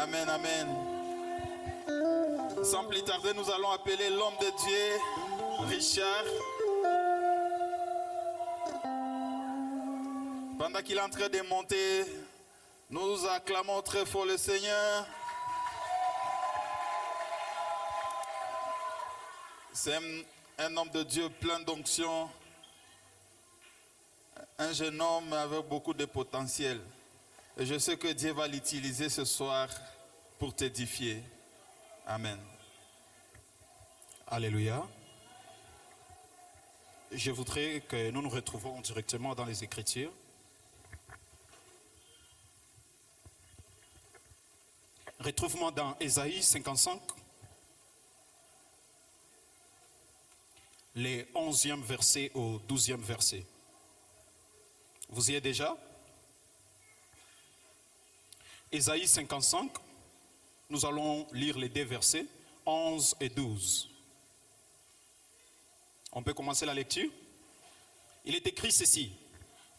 Amen, amen. Sans plus tarder, nous allons appeler l'homme de Dieu, Richard. Pendant qu'il est en train de monter, nous acclamons très fort le Seigneur. C'est un homme de Dieu plein d'onction. Un jeune homme avec beaucoup de potentiel. Et je sais que Dieu va l'utiliser ce soir pour t'édifier. Amen. Alléluia. Je voudrais que nous nous retrouvions directement dans les Écritures. Retrouve-moi dans Ésaïe 55, les 11e verset au 12e verset. Vous y êtes déjà? Ésaïe 55, nous allons lire les deux versets, 11 et 12. On peut commencer la lecture? Il est écrit ceci.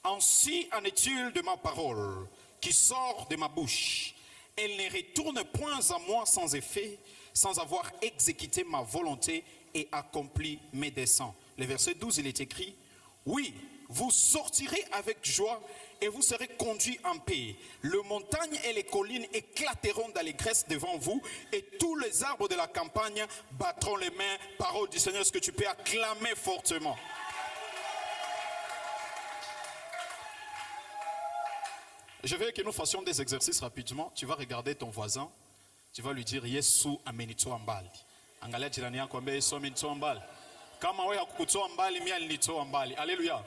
Ainsi en est-il de ma parole qui sort de ma bouche. Elle ne retourne point à moi sans effet, sans avoir exécuté ma volonté et accompli mes desseins. Le verset 12, il est écrit. Oui, vous sortirez avec joie et vous serez conduits en paix. Les montagnes et les collines éclateront d'allégresse devant vous et tous les arbres de la campagne battront les mains. Parole du Seigneur, est-ce que tu peux acclamer fortement? Je veux que nous fassions des exercices rapidement. Tu vas regarder ton voisin. Tu vas lui dire Yesu amenitoa mbali. Angalia jirani yako ambaye Yesu amenitoa mbali. Kama wewe hakukutoa mbali, mimi alinitoa mbali. Alléluia.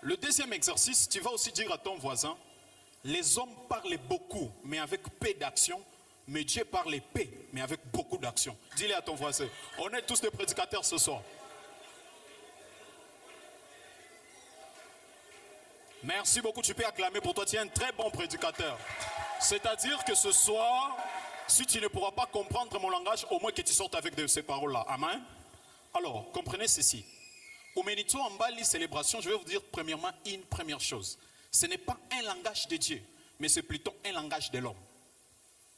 Le deuxième exercice, tu vas aussi dire à ton voisin, les hommes parlent beaucoup, mais avec peu d'action, mais Dieu parle peu, mais avec beaucoup d'action. Dis-le à ton voisin. On est tous des prédicateurs ce soir. Merci beaucoup, tu peux acclamer pour toi, tu es un très bon prédicateur. C'est-à-dire que ce soir, si tu ne pourras pas comprendre mon langage, au moins que tu sortes avec de ces paroles-là. Amen. Alors, comprenez ceci. Au Ménito en bas, les célébrations, je vais vous dire premièrement une première chose. Ce n'est pas un langage de Dieu, mais c'est plutôt un langage de l'homme.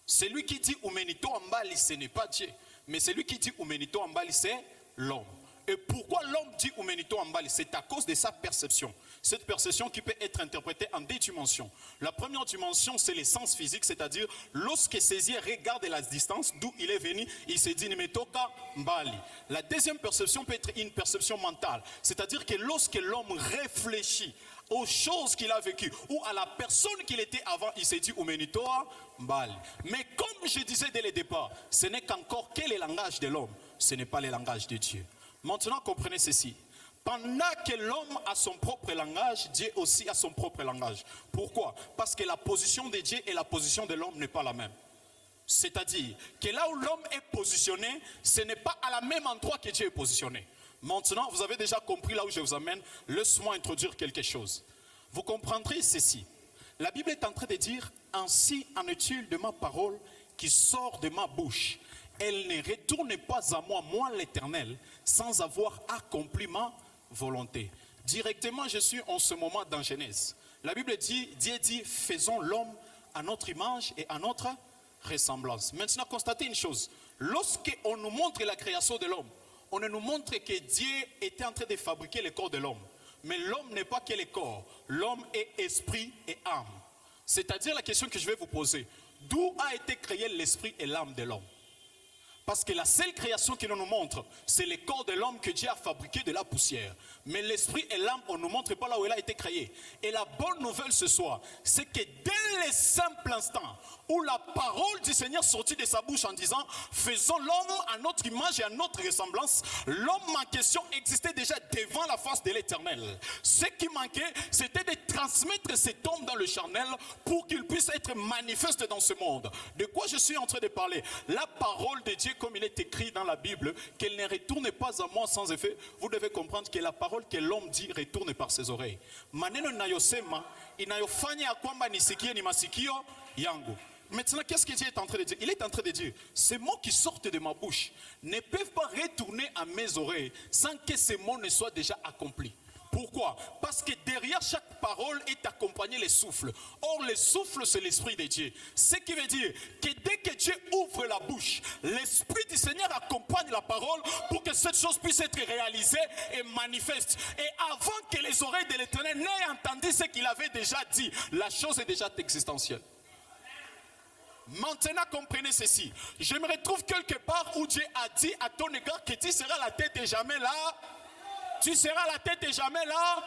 Celui qui dit au Ménito en bas, ce n'est pas Dieu, mais celui qui dit au Ménito en bas, c'est l'homme. Et pourquoi l'homme dit au Ménito en bas? C'est à cause de sa perception. Cette perception qui peut être interprétée en deux dimensions. La première dimension, c'est les sens physiques, c'est-à-dire lorsque ses yeux regardent la distance d'où il est venu, il se dit Nimetoka Mbali. La deuxième perception peut être une perception mentale, c'est-à-dire que lorsque l'homme réfléchit aux choses qu'il a vécues ou à la personne qu'il était avant, il s'est dit Umenitoa Mbali. Mais comme je disais dès le départ, ce n'est qu'encore que le langage de l'homme, ce n'est pas le langage de Dieu. Maintenant, comprenez ceci. Pendant que l'homme a son propre langage, Dieu aussi a son propre langage. Pourquoi? Parce que la position de Dieu et la position de l'homme n'est pas la même. C'est-à-dire que là où l'homme est positionné, ce n'est pas à la même endroit que Dieu est positionné. Maintenant, vous avez déjà compris là où je vous amène. Laisse-moi introduire quelque chose. Vous comprendrez ceci. La Bible est en train de dire, ainsi en est-il de ma parole qui sort de ma bouche. Elle ne retourne pas à moi, moi l'Éternel, sans avoir accompli ma volonté. Directement, je suis en ce moment dans Genèse. La Bible dit, Dieu dit, faisons l'homme à notre image et à notre ressemblance. Maintenant, constatez une chose. Lorsqu'on nous montre la création de l'homme, on nous montre que Dieu était en train de fabriquer le corps de l'homme. Mais l'homme n'est pas que le corps. L'homme est esprit et âme. C'est-à-dire la question que je vais vous poser. D'où a été créé l'esprit et l'âme de l'homme? Parce que la seule création qui nous montre, c'est le corps de l'homme que Dieu a fabriqué de la poussière. Mais l'esprit et l'âme, on ne nous montre pas là où il a été créé. Et la bonne nouvelle ce soir, c'est que dès le simple instant où la parole du Seigneur sortit de sa bouche en disant « Faisons l'homme à notre image et à notre ressemblance », l'homme en question existait déjà devant la face de l'Éternel. Ce qui manquait, c'était de transmettre cet homme dans le charnel pour qu'il puisse être manifeste dans ce monde. De quoi je suis en train de parler? La parole de Dieu, comme il est écrit dans la Bible, qu'elle ne retourne pas à moi sans effet. Vous devez comprendre que la parole que l'homme dit retourne par ses oreilles. Maneno nayosema inayofanya kwamba nisikie ni masikio yangu. Maintenant, qu'est-ce que Dieu est en train de dire? Il est en train de dire, ces mots qui sortent de ma bouche ne peuvent pas retourner à mes oreilles sans que ces mots ne soient déjà accomplis. Pourquoi? Parce que derrière chaque parole est accompagné les souffles. Or, le souffle, c'est l'Esprit de Dieu. Ce qui veut dire que dès que Dieu ouvre la bouche, l'Esprit du Seigneur accompagne la parole pour que cette chose puisse être réalisée et manifeste. Et avant que les oreilles de l'Éternel n'aient entendu ce qu'il avait déjà dit, la chose est déjà existentielle. Maintenant, comprenez ceci. Je me retrouve quelque part où Dieu a dit à ton égard que tu seras la tête et jamais là. Tu seras la tête et jamais là.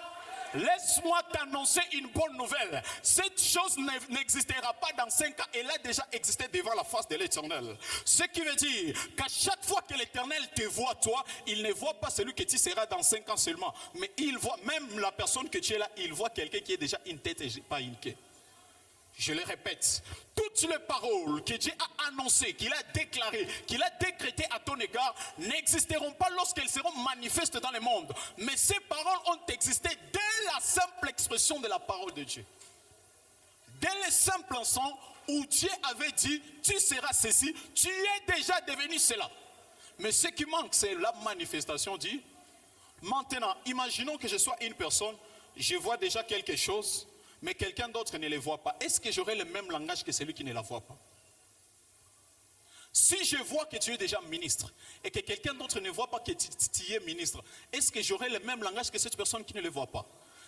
Laisse-moi t'annoncer une bonne nouvelle. Cette chose n'existera pas dans 5 ans. Elle a déjà existé devant la face de l'Éternel. Ce qui veut dire qu'à chaque fois que l'Éternel te voit, toi, il ne voit pas celui que tu seras dans 5 ans seulement. Mais il voit même la personne que tu es là, il voit quelqu'un qui est déjà une tête et pas une queue. Je le répète, toutes les paroles que Dieu a annoncées, qu'il a déclarées, qu'il a décrétées à ton égard, n'existeront pas lorsqu'elles seront manifestes dans le monde. Mais ces paroles ont existé dès la simple expression de la parole de Dieu. Dès le simple instant où Dieu avait dit, tu seras ceci, tu es déjà devenu cela. Mais ce qui manque, c'est la manifestation dit. Maintenant, imaginons que je sois une personne, je vois déjà quelque chose, mais quelqu'un d'autre ne le voit pas. Est-ce que j'aurai le même langage que celui qui ne la voit pas? Si je vois que tu es déjà ministre et que quelqu'un d'autre ne voit pas que tu es ministre, est-ce que j'aurai le même langage que cette personne qui ne le voit pas?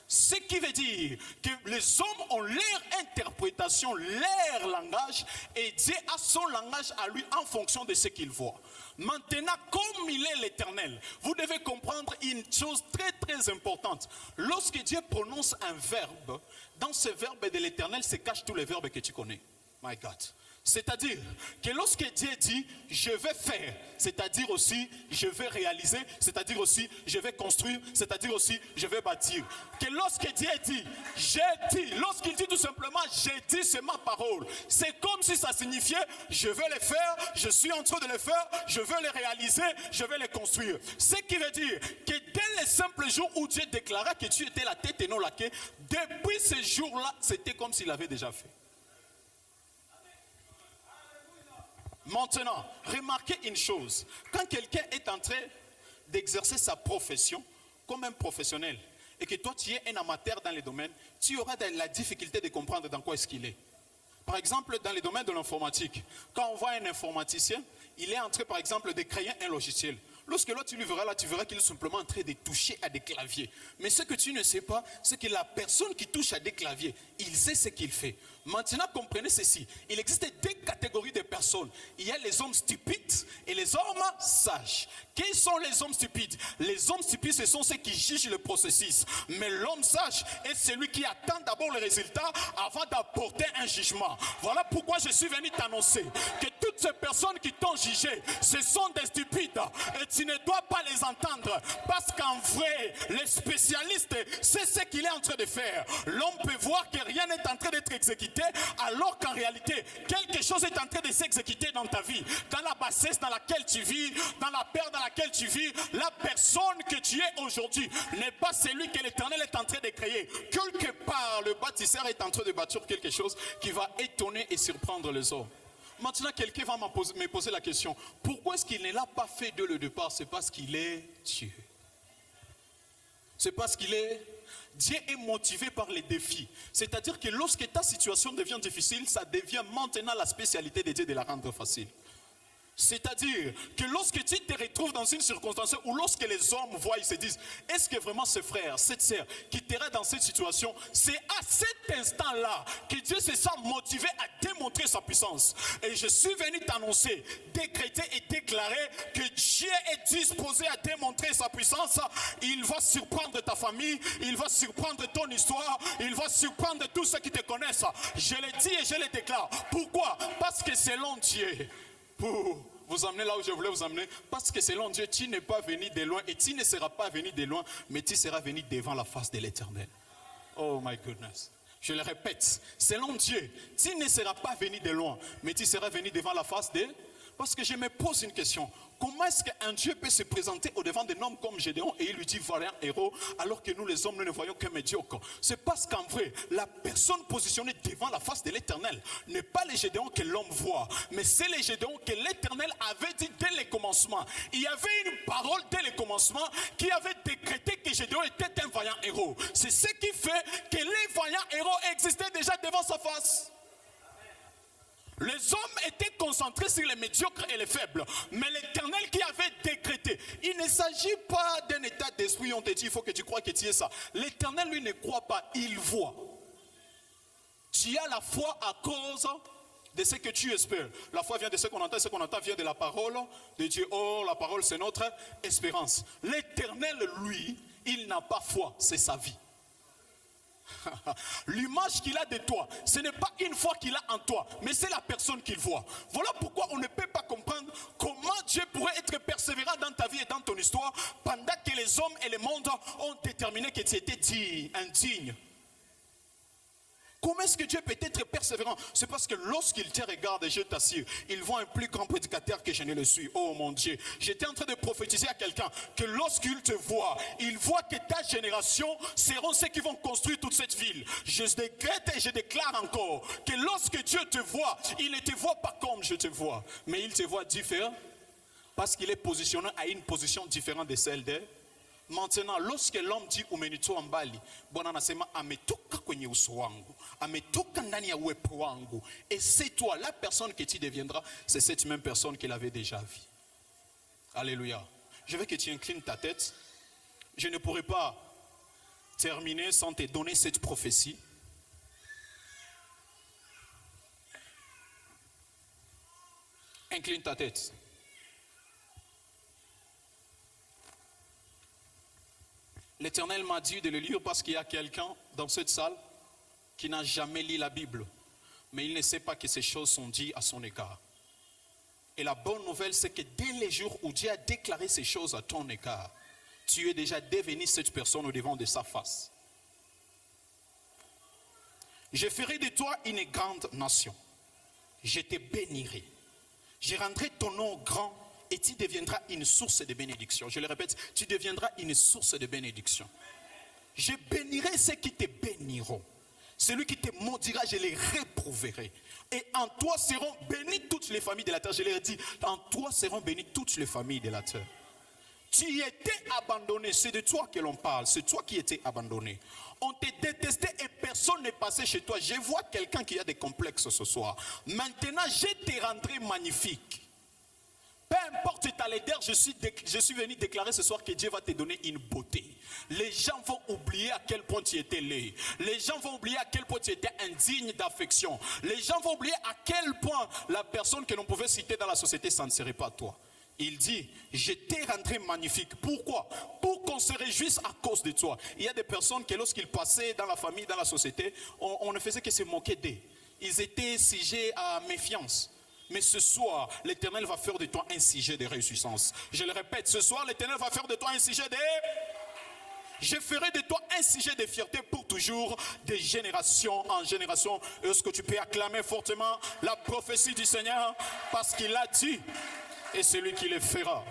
Ce qui veut dire que les hommes ont leur interprétation, leur langage, et Dieu a son langage à lui en fonction de ce qu'il voit. Maintenant, comme il est l'Éternel, vous devez comprendre une chose très très importante. Lorsque Dieu prononce un verbe, dans ce verbe de l'Éternel se cachent tous les verbes que tu connais. My God. C'est-à-dire que lorsque Dieu dit « je vais faire », c'est-à-dire aussi « je vais réaliser », c'est-à-dire aussi « je vais construire », c'est-à-dire aussi « je vais bâtir ». Que lorsque Dieu dit « j'ai dit », lorsqu'il dit tout simplement « j'ai dit », c'est ma parole. C'est comme si ça signifiait « je vais le faire, je suis en train de le faire, je vais le réaliser, je vais le construire ». Ce qui veut dire que dès le simple jour où Dieu déclara que tu étais la tête et non la queue, depuis ce jour-là, c'était comme s'il l'avait déjà fait. Maintenant, remarquez une chose. Quand quelqu'un est en train d'exercer sa profession comme un professionnel et que toi tu es un amateur dans le domaine, tu auras de la difficulté de comprendre dans quoi est-ce qu'il est. Par exemple, dans le domaine de l'informatique, quand on voit un informaticien, il est en train par exemple de créer un logiciel. Lorsque là tu lui verras, là tu verras qu'il est simplement en train de toucher à des claviers. Mais ce que tu ne sais pas, c'est que la personne qui touche à des claviers, il sait ce qu'il fait. Maintenant, comprenez ceci. Il existe deux catégories de personnes. Il y a les hommes stupides et les hommes sages. Qui sont les hommes stupides? Les hommes stupides, ce sont ceux qui jugent le processus. Mais l'homme sage est celui qui attend d'abord le résultat avant d'apporter un jugement. Voilà pourquoi je suis venu t'annoncer que toutes ces personnes qui t'ont jugé, ce sont des stupides. Et tu ne dois pas les entendre. Parce qu'en vrai, les spécialistes, c'est ce qu'il est en train de faire. L'homme peut voir que rien n'est en train d'être exécuté, alors qu'en réalité, quelque chose est en train de s'exécuter dans ta vie. Dans la bassesse dans laquelle tu vis, dans la peur dans laquelle tu vis, la personne que tu es aujourd'hui n'est pas celui que l'Éternel est en train de créer. Quelque part, le bâtisseur est en train de bâtir quelque chose qui va étonner et surprendre les hommes. Maintenant, quelqu'un va me poser la question. Pourquoi est-ce qu'il ne l'a pas fait dès le départ? C'est parce qu'il est Dieu. C'est parce qu'il est... Dieu est motivé par les défis. C'est-à-dire que lorsque ta situation devient difficile, ça devient maintenant la spécialité de Dieu de la rendre facile. C'est-à-dire que lorsque tu te retrouves dans une circonstance où lorsque les hommes voient, ils se disent, est-ce que vraiment ce frère, cette sœur qui t'ira dans cette situation, c'est à cet instant-là que Dieu se sent motivé à démontrer sa puissance. Et je suis venu t'annoncer, décréter et déclarer que Dieu est disposé à démontrer sa puissance. Il va surprendre ta famille, il va surprendre ton histoire, il va surprendre tous ceux qui te connaissent. Je le dis et je le déclare. Pourquoi? Parce que selon Dieu, pour vous amener là où je voulais vous amener, parce que selon Dieu, tu n'es pas venu de loin et tu ne seras pas venu de loin, mais tu seras venu devant la face de l'Éternel. Oh my goodness. Je le répète, selon Dieu, tu ne seras pas venu de loin, mais tu seras venu devant la face de... Parce que je me pose une question. Comment est-ce qu'un Dieu peut se présenter au-devant d'un homme comme Gédéon et il lui dit voilà un héros, alors que nous les hommes, nous ne voyons qu'un médiocre? C'est parce qu'en vrai, la personne positionnée devant la face de l'Éternel n'est pas les Gédéons que l'homme voit, mais c'est les Gédéons que l'Éternel avait dit dès le commencement. Il y avait une parole dès le commencement qui avait décrété que Gédéon était un vaillant héros. C'est ce qui fait que les vaillants héros existaient déjà devant sa face. Les hommes étaient concentrés sur les médiocres et les faibles. Mais l'Éternel qui avait décrété, il ne s'agit pas d'un état d'esprit, on te dit, il faut que tu crois que tu es ça. L'Éternel, lui, ne croit pas, il voit. Tu as la foi à cause de ce que tu espères. La foi vient de ce qu'on entend, ce qu'on entend vient de la parole de Dieu. Oh, la parole, c'est notre espérance. L'Éternel, lui, il n'a pas foi, c'est sa vie. L'image qu'il a de toi, ce n'est pas une foi qu'il a en toi, mais c'est la personne qu'il voit. Voilà pourquoi on ne peut pas comprendre comment Dieu pourrait être persévérant dans ta vie et dans ton histoire pendant que les hommes et le monde ont déterminé que tu étais indigne. Comment est-ce que Dieu peut être persévérant? C'est parce que lorsqu'il te regarde, et je t'assure, il voit un plus grand prédicateur que je ne le suis. Oh mon Dieu, j'étais en train de prophétiser à quelqu'un que lorsqu'il te voit, il voit que ta génération seront ceux qui vont construire toute cette ville. Je décrète et je déclare encore que lorsque Dieu te voit, il ne te voit pas comme je te vois, mais il te voit différent parce qu'il est positionné à une position différente de celle des. Maintenant, lorsque l'homme dit umenitoa mbali, Bwana anasema ametoka kwenye uso wangu, ametoka ndani ya uwepo wangu, et c'est toi, la personne que tu deviendras, c'est cette même personne qu'il avait déjà vue. Alléluia. Je veux que tu inclines ta tête. Je ne pourrai pas terminer sans te donner cette prophétie. Incline ta tête. L'Éternel m'a dit de le lire parce qu'il y a quelqu'un dans cette salle qui n'a jamais lu la Bible. Mais il ne sait pas que ces choses sont dites à son égard. Et la bonne nouvelle, c'est que dès les jours où Dieu a déclaré ces choses à ton égard, tu es déjà devenu cette personne au devant de sa face. Je ferai de toi une grande nation. Je te bénirai. Je rendrai ton nom grand. Et tu deviendras une source de bénédiction. Je le répète, tu deviendras une source de bénédiction. Je bénirai ceux qui te béniront. Celui qui te maudira, je les réprouverai. Et en toi seront bénies toutes les familles de la terre. Je leur ai dit, en toi seront bénies toutes les familles de la terre. Tu étais abandonné, c'est de toi que l'on parle. C'est toi qui étais abandonné. On te détestait et personne n'est passé chez toi. Je vois quelqu'un qui a des complexes ce soir. Maintenant, je te rendrai magnifique. Peu importe ta laideur, je suis venu déclarer ce soir que Dieu va te donner une beauté. Les gens vont oublier à quel point tu étais laid. Les gens vont oublier à quel point tu étais indigne d'affection. Les gens vont oublier à quel point la personne que l'on pouvait citer dans la société, ça ne serait pas toi. Il dit, je te rendrai magnifique. Pourquoi? Pour qu'on se réjouisse à cause de toi. Il y a des personnes que lorsqu'ils passaient dans la famille, dans la société, on ne faisait que se moquer d'eux. Ils étaient sujets à méfiance. Mais ce soir, l'Éternel va faire de toi un sujet de réussissance. Je le répète, ce soir, l'Éternel va faire de toi un sujet de... Je ferai de toi un sujet de fierté pour toujours, de génération en génération. Est-ce que tu peux acclamer fortement la prophétie du Seigneur? Parce qu'il a dit, et c'est lui qui le fera.